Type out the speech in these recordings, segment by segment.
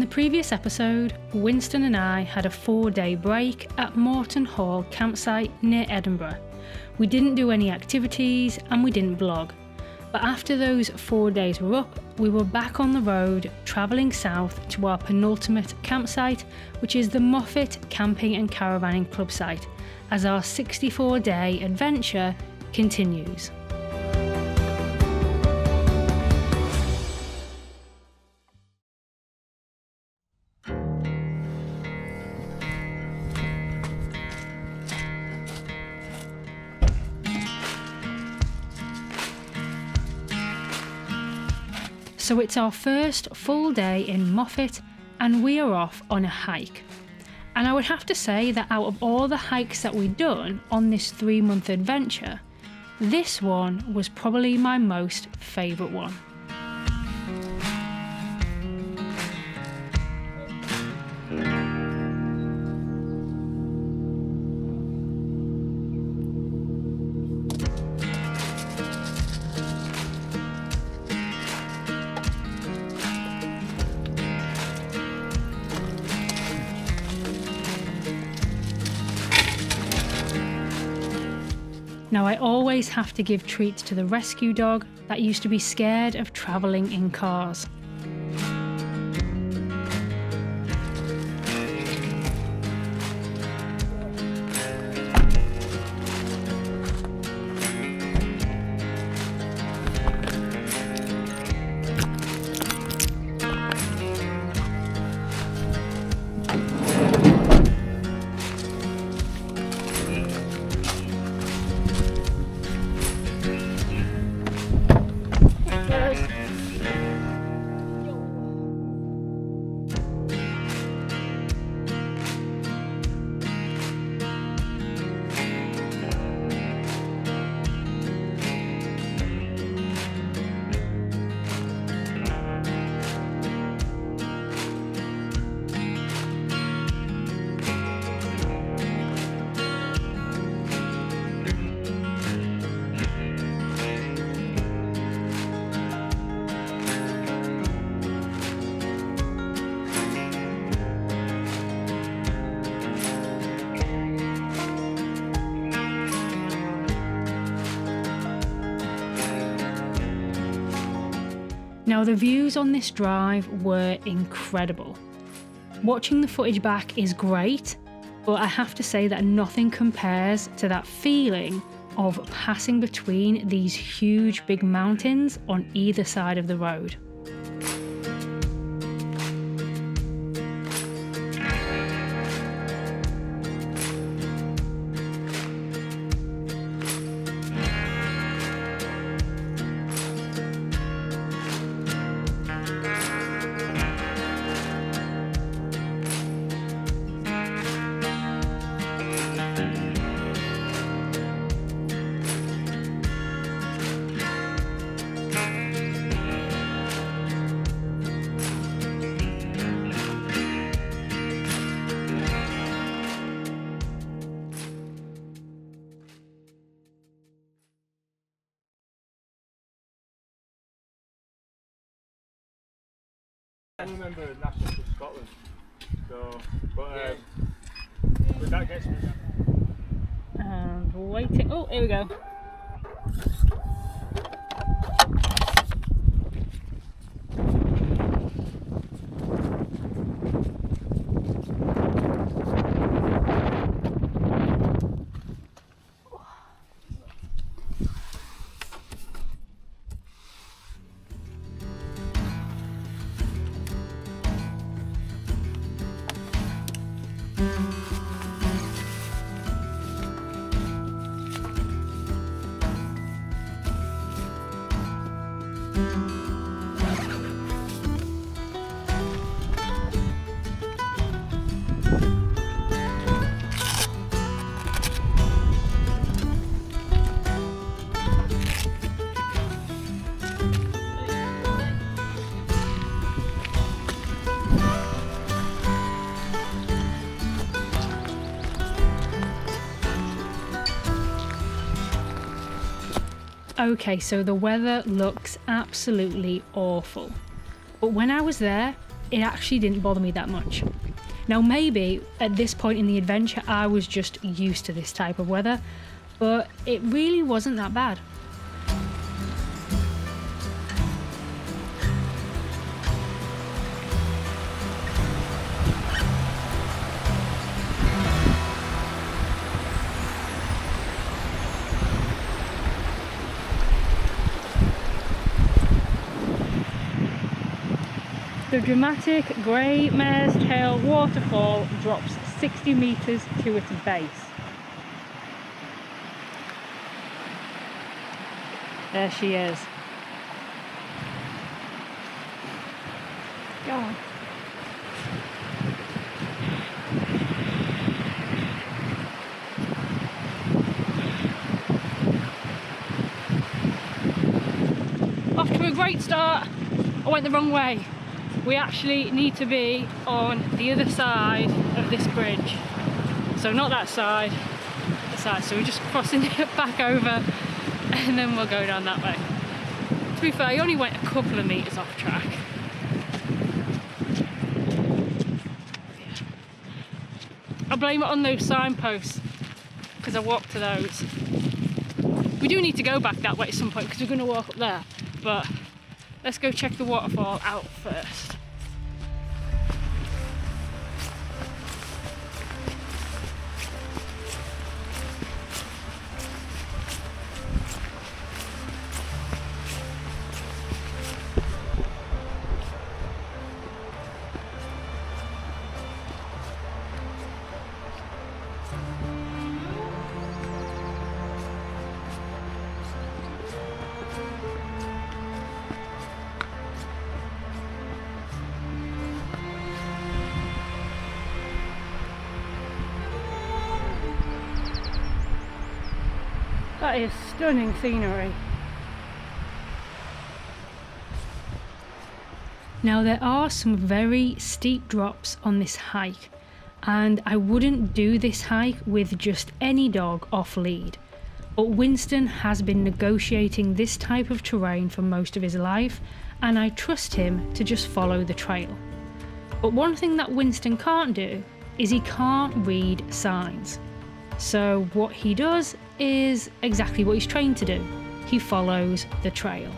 the previous episode, Winston and I had a 4-day break at Moreton Hall campsite near Edinburgh. We didn't do any activities and we didn't vlog. But after those 4 days were up, we were back on the road, travelling south to our penultimate campsite, which is the Moffatt Camping and Caravanning Club site, as our 64-day adventure continues. So it's our first full day in Moffatt and we are off on a hike. And I would have to say that out of all the hikes that we'd done on this 3-month adventure, this one was probably my most favourite one. Now I always have to give treats to the rescue dog that used to be scared of travelling in cars. Now the views on this drive were incredible. Watching the footage back is great, but I have to say that nothing compares to that feeling of passing between these huge big mountains on either side of the road. I remember National for Scotland, so, but that gets me. And waiting. Oh, here we go. Okay, so the weather looks absolutely awful. But when I was there, it actually didn't bother me that much. Now maybe at this point in the adventure I was just used to this type of weather, but it really wasn't that bad. The dramatic Grey Mare's Tail waterfall drops 60 metres to its base. There she is. Go on. Off to a great start. I went the wrong way. We actually need to be on the other side of this bridge. So not that side, the side. So we're just crossing it back over and then we'll go down that way. To be fair, I only went a couple of metres off track. I blame it on those signposts because I walked to those. We do need to go back that way at some point because we're going to walk up there. But let's go check the waterfall out first. That is stunning scenery. Now there are some very steep drops on this hike, and I wouldn't do this hike with just any dog off lead. But Winston has been negotiating this type of terrain for most of his life, and I trust him to just follow the trail. But one thing that Winston can't do is he can't read signs. So what he does is exactly what he's trained to do. He follows the trail.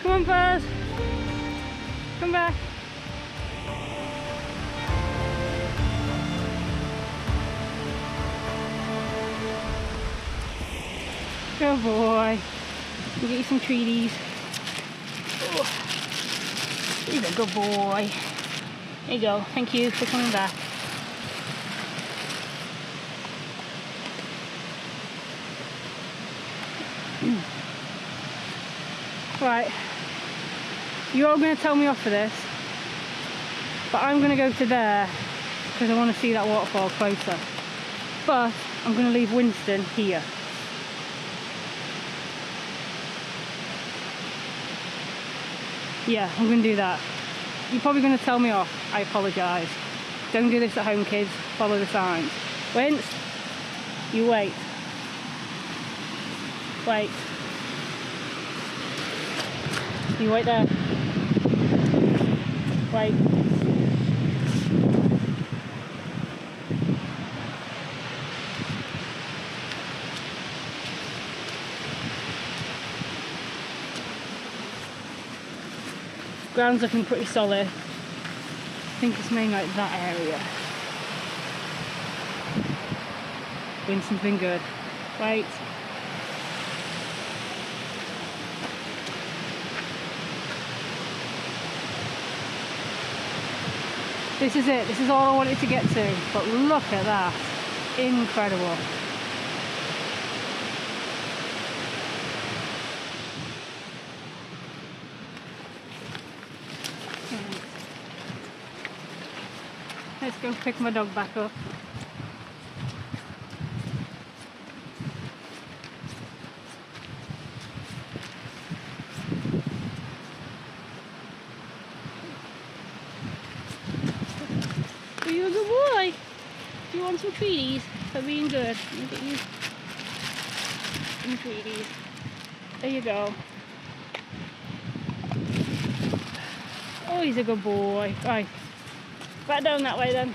Come on, Buzz. Come back. Good boy. We'll get you some treaties. Oh. He's a good boy. There you go. Thank you for coming back. Right. You're all going to tell me off for this, but I'm going to go to there because I want to see that waterfall closer. But I'm going to leave Winston here. Yeah, I'm going to do that. You're probably going to tell me off. I apologise. Don't do this at home, kids. Follow the signs. Wince, you wait. Wait. You wait there. Wait. Ground's looking pretty solid. I think it's mainly like that area. Winston's been good. Wait. This is it. This is all I wanted to get to. But look at that. Incredible. Let's go pick my dog back up. Are you a good boy? Do you want some treaties for being good? Let me get you some treaties. There you go. Oh, he's a good boy. Right, back down that way then.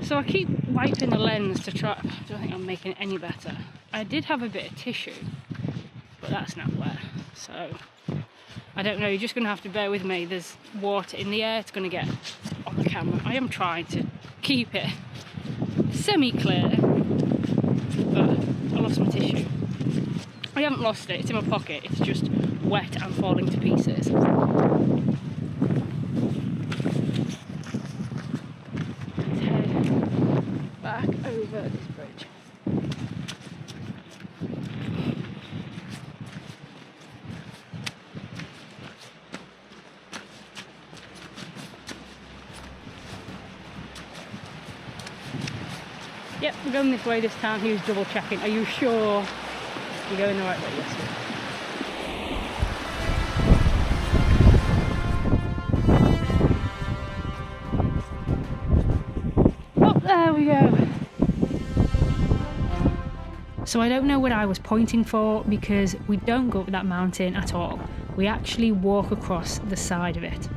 So I keep wiping the lens to try. I don't think I'm making it any better. I did have a bit of tissue, but that's not wet. So I don't know, you're just going to have to bear with me. There's water in the air, it's going to get on the camera. I am trying to keep it semi-clear, but I lost my tissue. I haven't lost it, it's in my pocket, it's just wet and falling to pieces. Let's head back over this bridge. Yep, we're going this way this time. He was double checking. Are you sure you're going the right way? Yes. Oh, there we go. So I don't know what I was pointing for, because we don't go up that mountain at all. We actually walk across the side of it.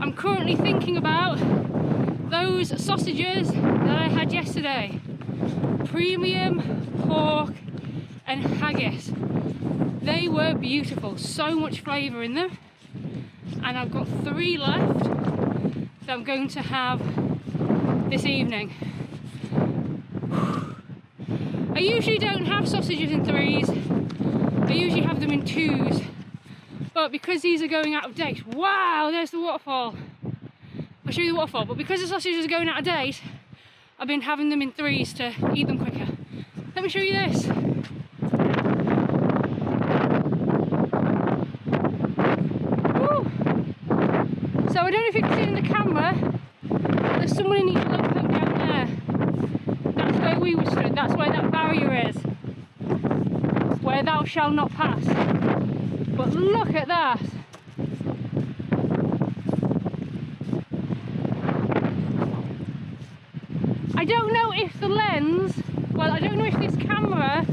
I'm currently thinking about those sausages that I had yesterday. Premium pork and haggis. They were beautiful, so much flavour in them. And I've got 3 left that I'm going to have this evening. I usually don't have sausages in 3s, I usually have them in 2s. But because these are going out of date, wow, there's the waterfall. I'll show you the waterfall, but because the sausages are going out of date, I've been having them in 3s to eat them quicker. Let me show you this. Woo. So I don't know if you can see in the camera, there's someone in the yellow coat down there. That's where we were stood, that's where that barrier is. Where thou shalt not pass. But look at that! I don't know if the lens, well, I don't know if this camera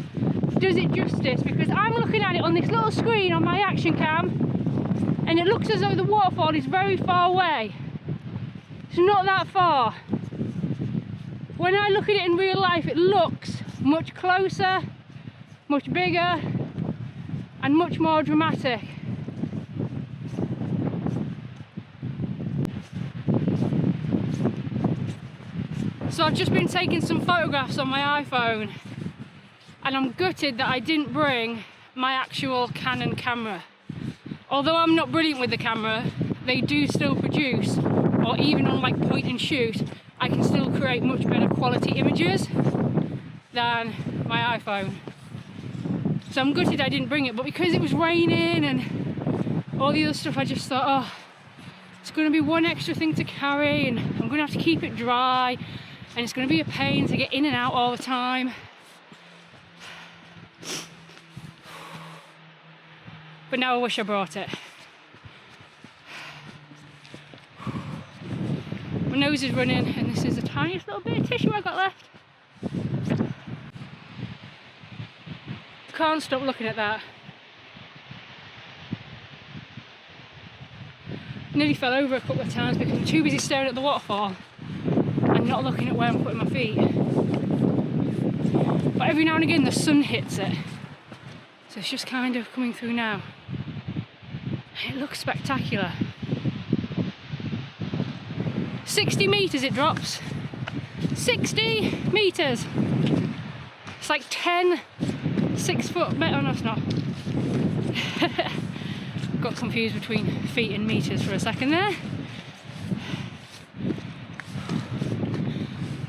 does it justice, because I'm looking at it on this little screen on my action cam and it looks as though the waterfall is very far away. It's not that far. When I look at it in real life, it looks much closer, much bigger and much more dramatic. So I've just been taking some photographs on my iPhone and I'm gutted that I didn't bring my actual Canon camera. Although I'm not brilliant with the camera, they do still produce, or even on like point and shoot, I can still create much better quality images than my iPhone. So I'm gutted I didn't bring it, but because it was raining and all the other stuff, I just thought, oh, it's going to be one extra thing to carry and I'm going to have to keep it dry and it's going to be a pain to get in and out all the time. But now I wish I brought it. My nose is running and this is the tiniest little bit of tissue I got left. Can't stop looking at that. Nearly fell over a couple of times because I'm too busy staring at the waterfall and not looking at where I'm putting my feet. But every now and again the sun hits it, so it's just kind of coming through now. It looks spectacular. 60 metres it drops. 60 metres. It's like 10 6-foot, oh no it's not. Got confused between feet and meters for a second there.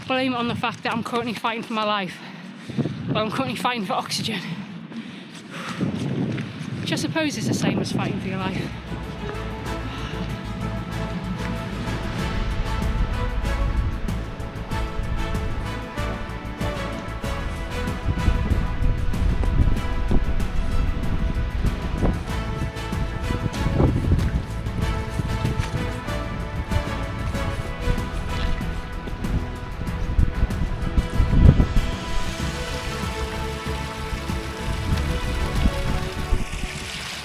Blame it on the fact that I'm currently fighting for my life. Well, I'm currently fighting for oxygen. Which I suppose is the same as fighting for your life.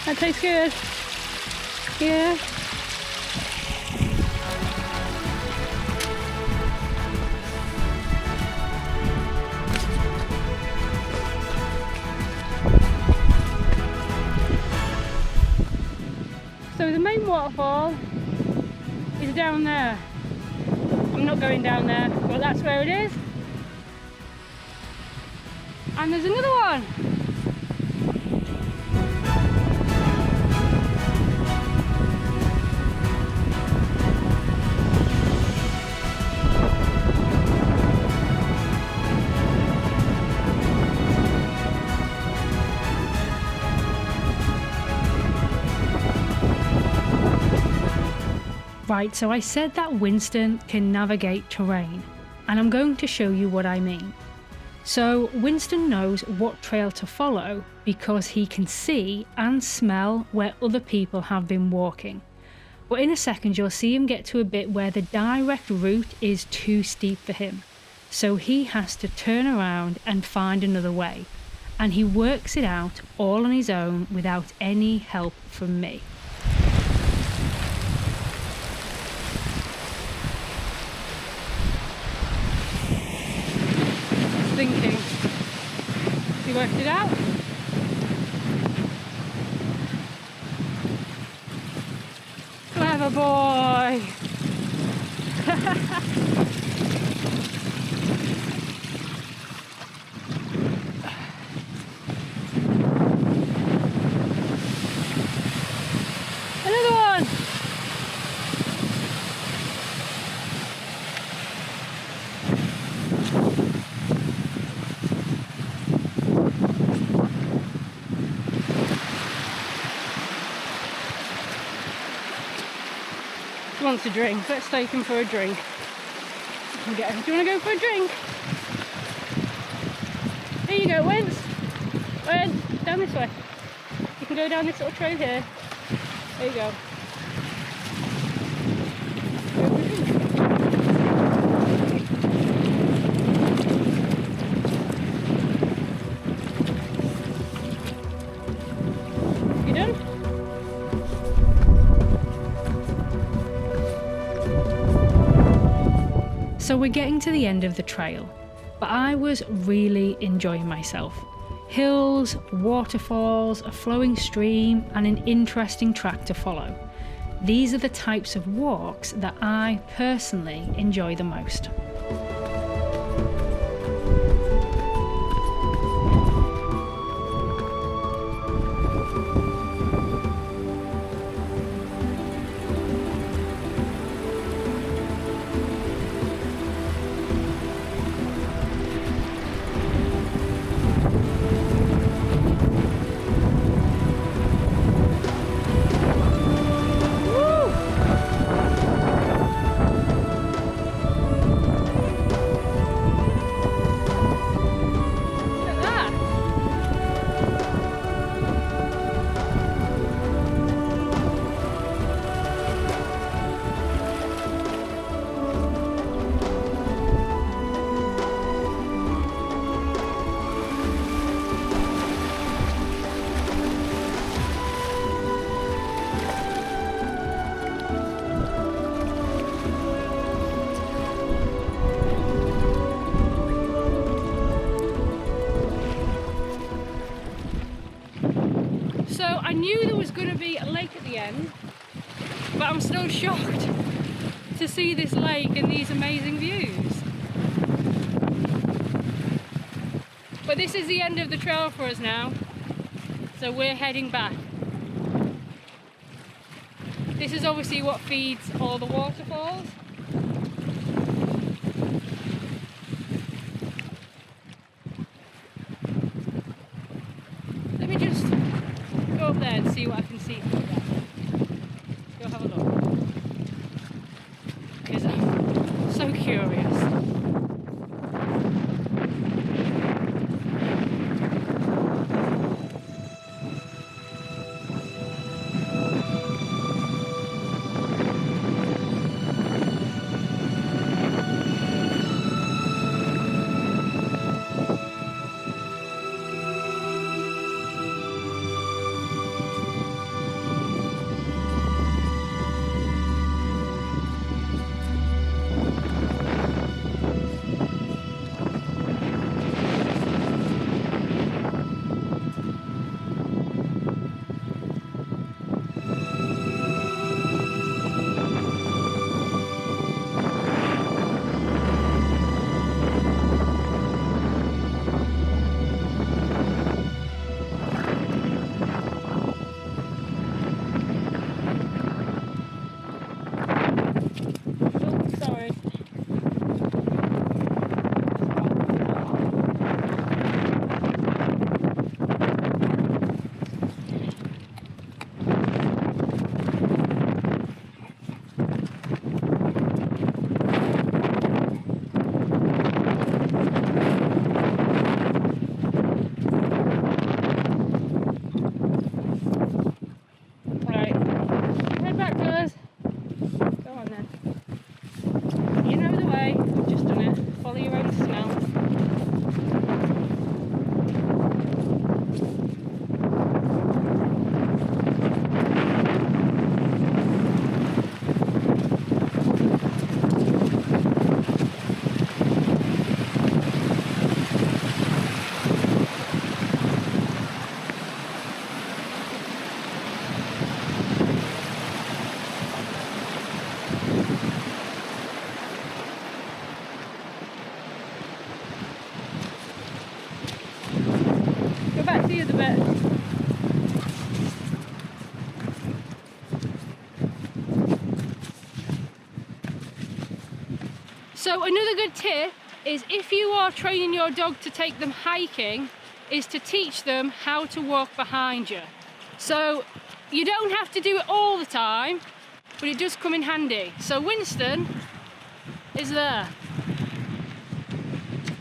That tastes good. Yeah. So the main waterfall is down there. I'm not going down there, but that's where it is. And there's another one. Right, so I said that Winston can navigate terrain, and I'm going to show you what I mean. So Winston knows what trail to follow because he can see and smell where other people have been walking. But in a second you'll see him get to a bit where the direct route is too steep for him. So he has to turn around and find another way. And he works it out all on his own without any help from me. Thinking. He worked it out. Clever boy. Another one. Wants a drink. Let's take him for a drink. Do you want to go for a drink? Here you go, Wins. Wins, down this way. You can go down this little trail here. There you go. Go for a drink. You done? So we're getting to the end of the trail, but I was really enjoying myself. Hills, waterfalls, a flowing stream, and an interesting track to follow. These are the types of walks that I personally enjoy the most. I knew there was going to be a lake at the end, but I'm still shocked to see this lake and these amazing views. But this is the end of the trail for us now, so we're heading back. This is obviously what feeds all the waterfalls. Let me just go up there and see what I can see through that. Let's go have a look. Because I'm so curious. Back to the other bit. So another good tip is, if you are training your dog to take them hiking, is to teach them how to walk behind you. So you don't have to do it all the time, but it does come in handy. So Winston is there,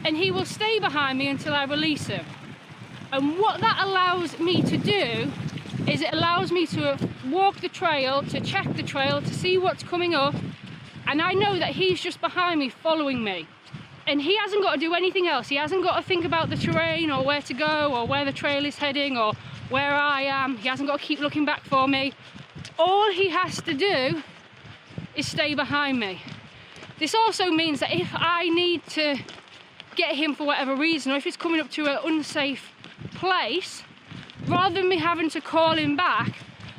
and he will stay behind me until I release him. And what that allows me to do is it allows me to walk the trail, to check the trail, to see what's coming up, and I know that he's just behind me following me. And he hasn't got to do anything else. He hasn't got to think about the terrain or where to go or where the trail is heading or where I am. He hasn't got to keep looking back for me. All he has to do is stay behind me. This also means that if I need to get him for whatever reason, or if he's coming up to an unsafe place, rather than me having to call him back,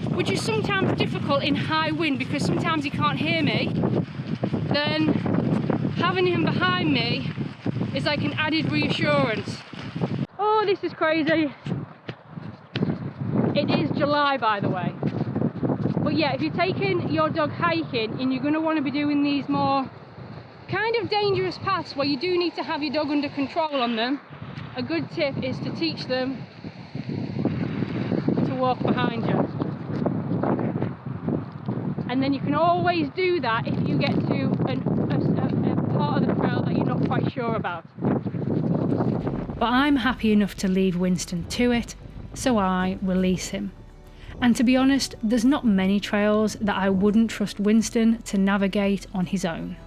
which is sometimes difficult in high wind because sometimes he can't hear me, then having him behind me is like an added reassurance. Oh, this is crazy. It is July, by the way. But yeah, if you're taking your dog hiking and you're going to want to be doing these more kind of dangerous paths where you do need to have your dog under control on them, a good tip is to teach them to walk behind you. And then you can always do that if you get to a part of the trail that you're not quite sure about. But I'm happy enough to leave Winston to it, so I release him. And to be honest, there's not many trails that I wouldn't trust Winston to navigate on his own.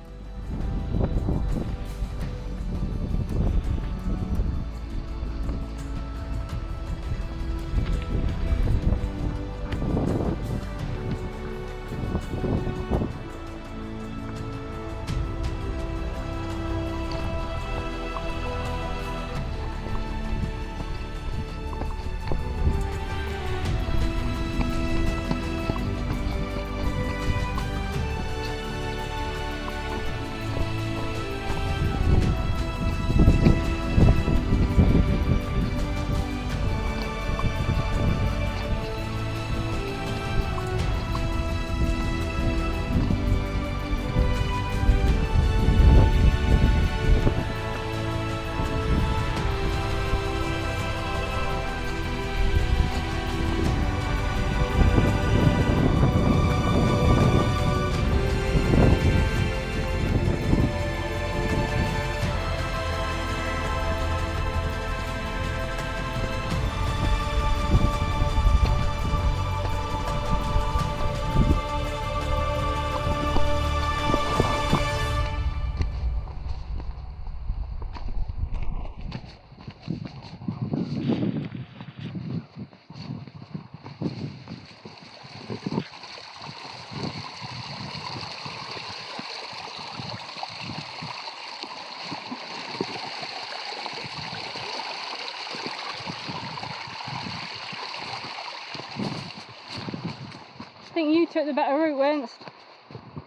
think you took the better route, Winston.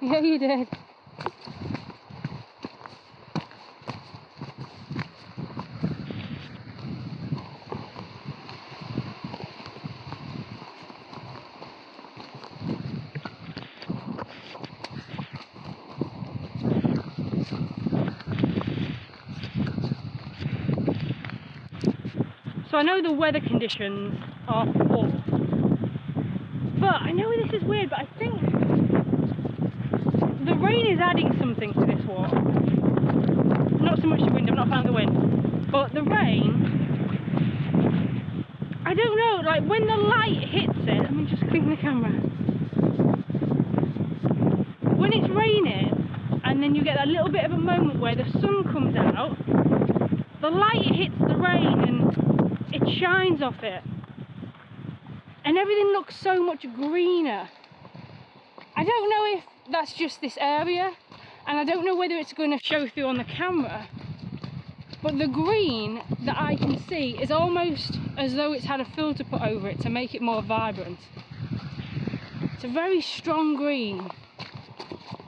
Yeah, you did. So I know the weather conditions are poor, but I know this is weird, but I think the rain is adding something to this walk. Not so much the wind, I'm not a fan of the wind, but the rain, I don't know, like when the light hits it, let me just clean the camera. When it's raining, and then you get that little bit of a moment where the sun comes out, the light hits the rain and it shines off it. And everything looks so much greener. I don't know if that's just this area, and I don't know whether it's going to show through on the camera, but the green that I can see is almost as though it's had a filter put over it to make it more vibrant. It's a very strong green,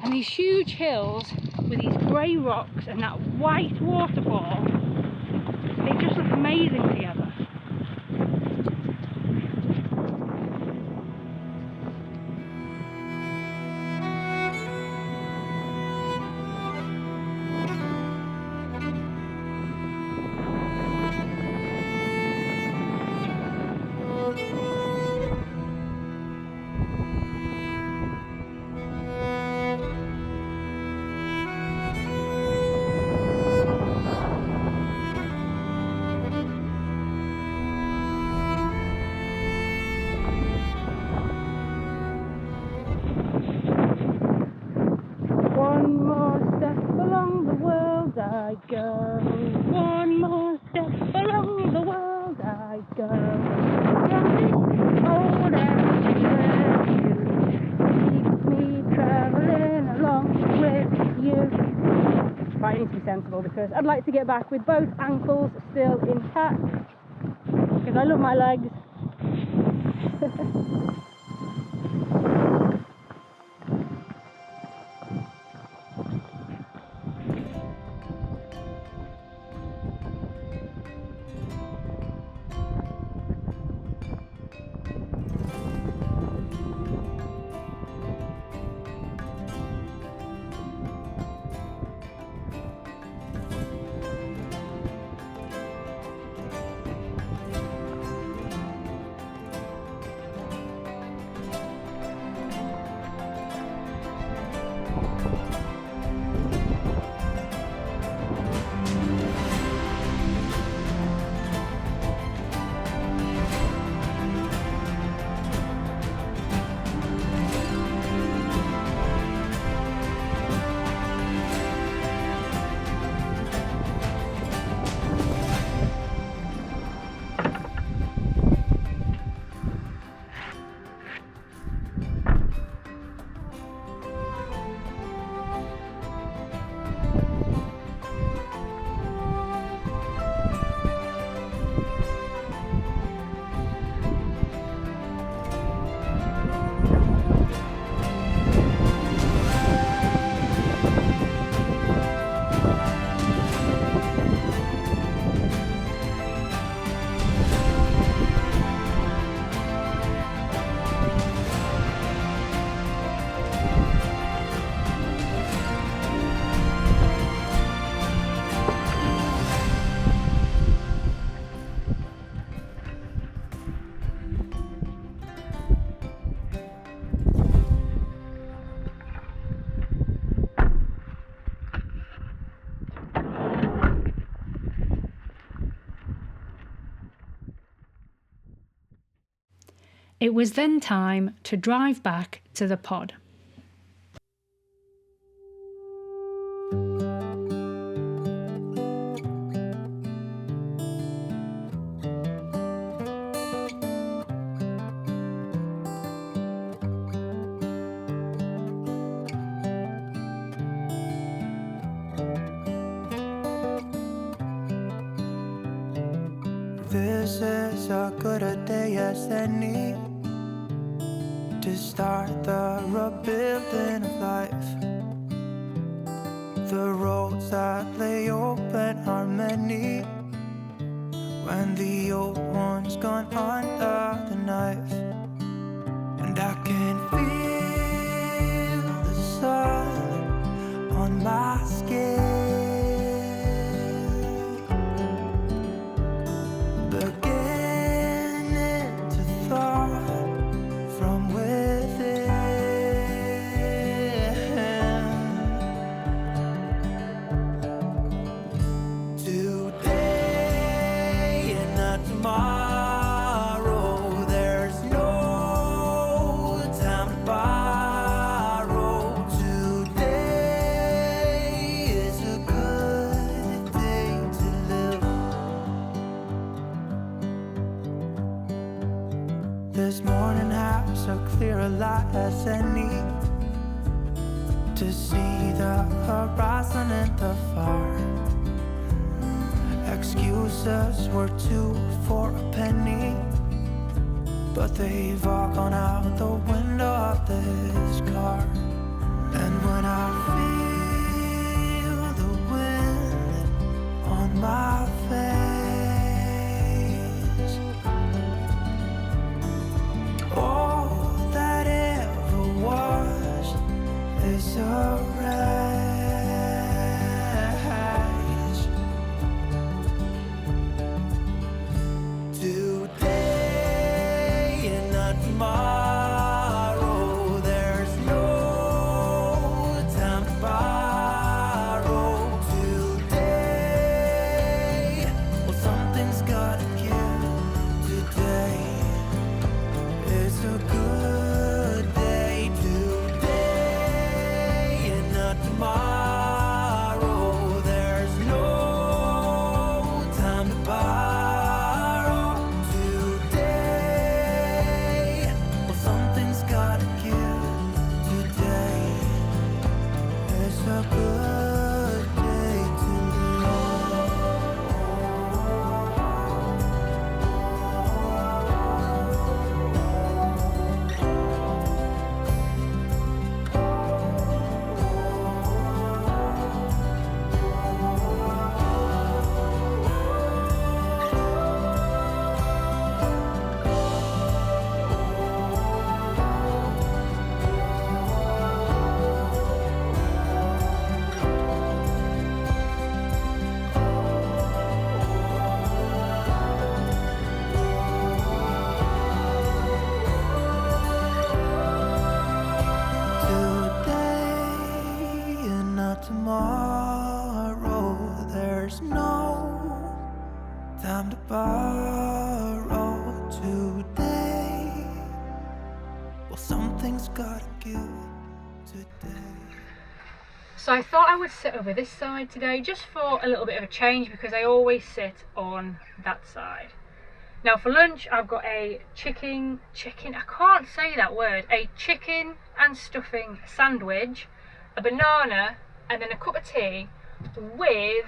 and these huge hills with these grey rocks and that white waterfall, they just look amazing together. I go, one more step along the world I go, running old and keep me travelling along with you. Right, I need to be sensible because I'd like to get back with both ankles still intact because I love my legs. It was then time to drive back to the pod. This is as good a day as any to start the rebuilding of life. The roads that lay open are many when the old one's gone under the knife. And I can feel the sun on my skin, beginning to thaw from within. Today and not tomorrow, there's no time to borrow. Today is a good day to live. This morning has so clear a light as any to see the horizon and the far. Excuses were 2 for a penny, but they've all gone out the window of this car. And when I feel the wind on my face, all that ever was is a wreck. Today and not tomorrow, there's no time to borrow. Today, well, something's gotta give. Today is a good day. Today and not tomorrow, there's no time to borrow. Tomorrow, there's no time to borrow. Today, well, something's gotta give today. So I thought I would sit over this side today just for a little bit of a change, because I always sit on that side. Now for lunch I've got a chicken, I can't say that word, a chicken and stuffing sandwich, a banana, and then a cup of tea with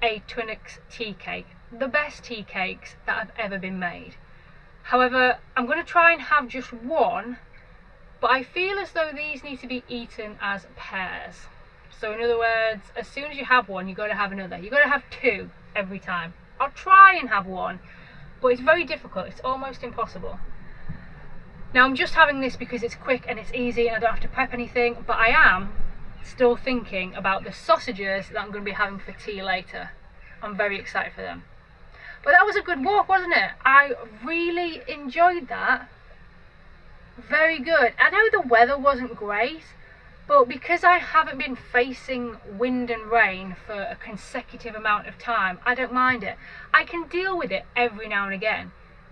a Twinix tea cake. The best tea cakes that have ever been made. However, I'm going to try and have just one, but I feel as though these need to be eaten as pairs. So in other words, as soon as you have one, you've got to have another. You've got to have 2 every time. I'll try and have one, but it's very difficult. It's almost impossible. Now I'm just having this because it's quick and it's easy and I don't have to prep anything, but I am still thinking about the sausages that I'm going to be having for tea later. I'm very excited for them. But that was a good walk, wasn't it? I really enjoyed that. Very good. I know the weather wasn't great, but because I haven't been facing wind and rain for a consecutive amount of time, I don't mind it. I can deal with it every now and again.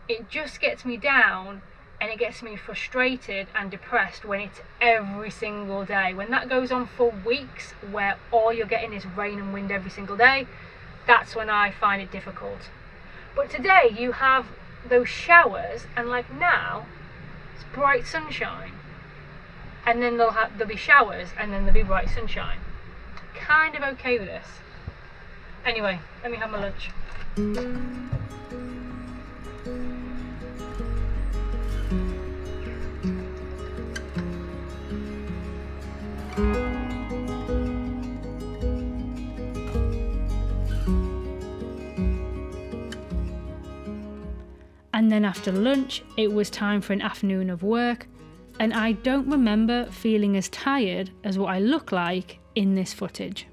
It just gets me down and it gets me frustrated and depressed when it's every single day. When that goes on for weeks, where all you're getting is rain and wind every single day, that's when I find it difficult. But today you have those showers, and like now, it's bright sunshine. And then there'll be showers, and then there'll be bright sunshine. Kind of okay with this. Anyway, let me have my lunch. And then after lunch, it was time for an afternoon of work, and I don't remember feeling as tired as what I look like in this footage.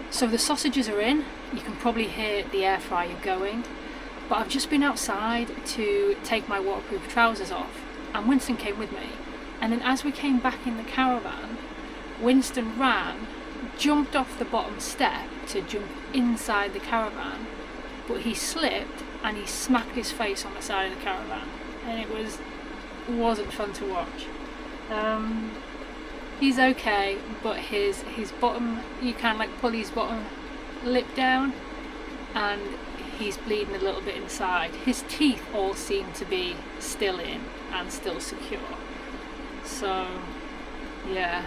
So the sausages are in. You can probably hear the air fryer going, but I've just been outside to take my waterproof trousers off, and Winston came with me. And then as we came back in the caravan, Winston ran, jumped off the bottom step to jump inside the caravan, but he slipped and he smacked his face on the side of the caravan, and it wasn't fun to watch. He's okay, but his bottom, you can like pull his bottom lip down, and he's bleeding a little bit inside. His teeth all seem to be still in and still secure. So, yeah.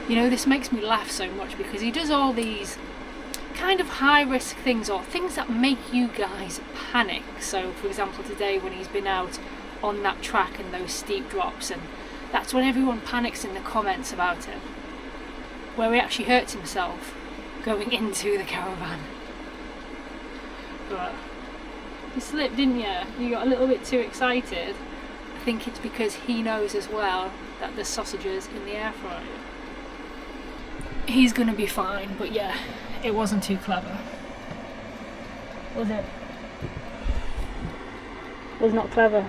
You know, this makes me laugh so much because he does all these kind of high risk things, or things that make you guys panic. So, for example, today when he's been out on that track and those steep drops, and that's when everyone panics in the comments about it, where he actually hurts himself going into the caravan. But you slipped, didn't you? You got a little bit too excited. I think it's because he knows as well that there's sausages in the air fryer. He's gonna be fine, but yeah, it wasn't too clever. Was it? It was not clever.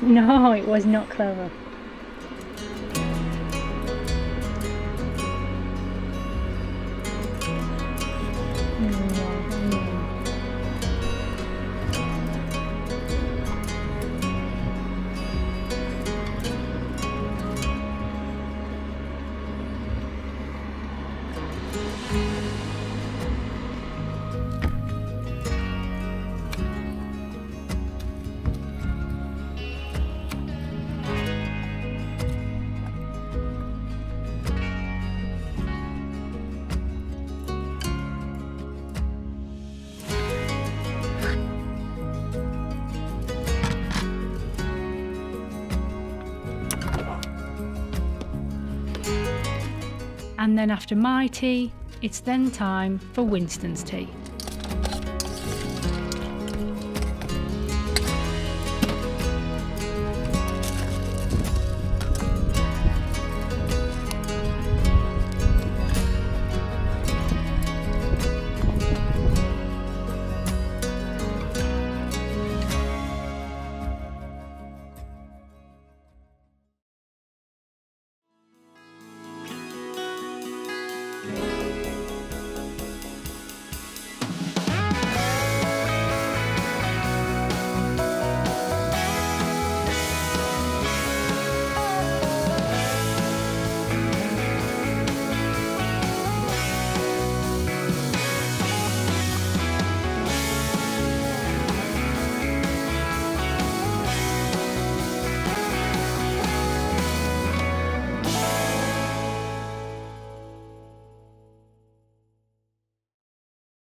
No, it was not clever. And then after my tea, it's then time for Winston's tea.